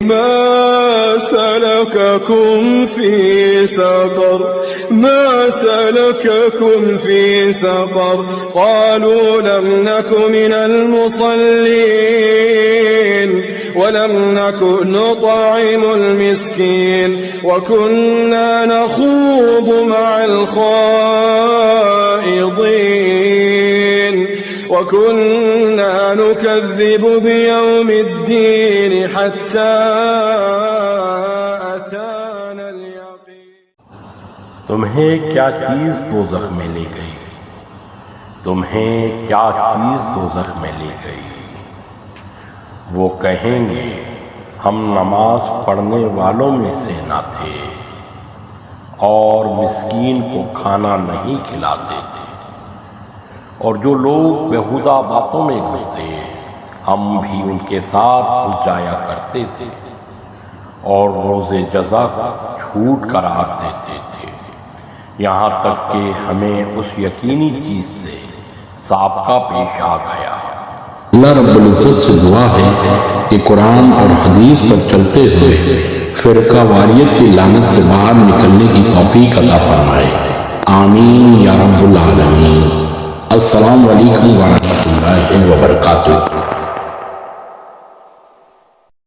ما سلككم في سقر ما سلككم في سقر قالوا لم نك من المصلين ولم نك نطعم المسكين وكنا نخوض مع الخائضين وكنا نكذب بيوم الدين حتى أتانا اليقين। तुम्हें क्या चीज़ दोज़ख में ले गई, तुम्हें क्या चीज़ दोज़ख में ले गई। वो कहेंगे हम नमाज पढ़ने वालों में से न थे और मिस्कीन को खाना नहीं खिलाते थे, और जो लोग बेहुदा बातों में घुसते हम भी उनके साथ घुस जाया करते थे और रोज़े जज़ा छूट करार देते थे, यहाँ तक कि हमें उस यकीनी चीज़ से साबका पेश आ गया। अल्लाह रब्बुल इज़्ज़त से दुआ है कि कुरान और हदीस पर चलते हुए फ़िरका वारियत की लानत से बाहर निकलने की तौफीक अता फरमाए। आमीन या रब्बुल आलमीन। अस्सलामु अलैकुम व रहमतुल्लाहि व बरकातुहू।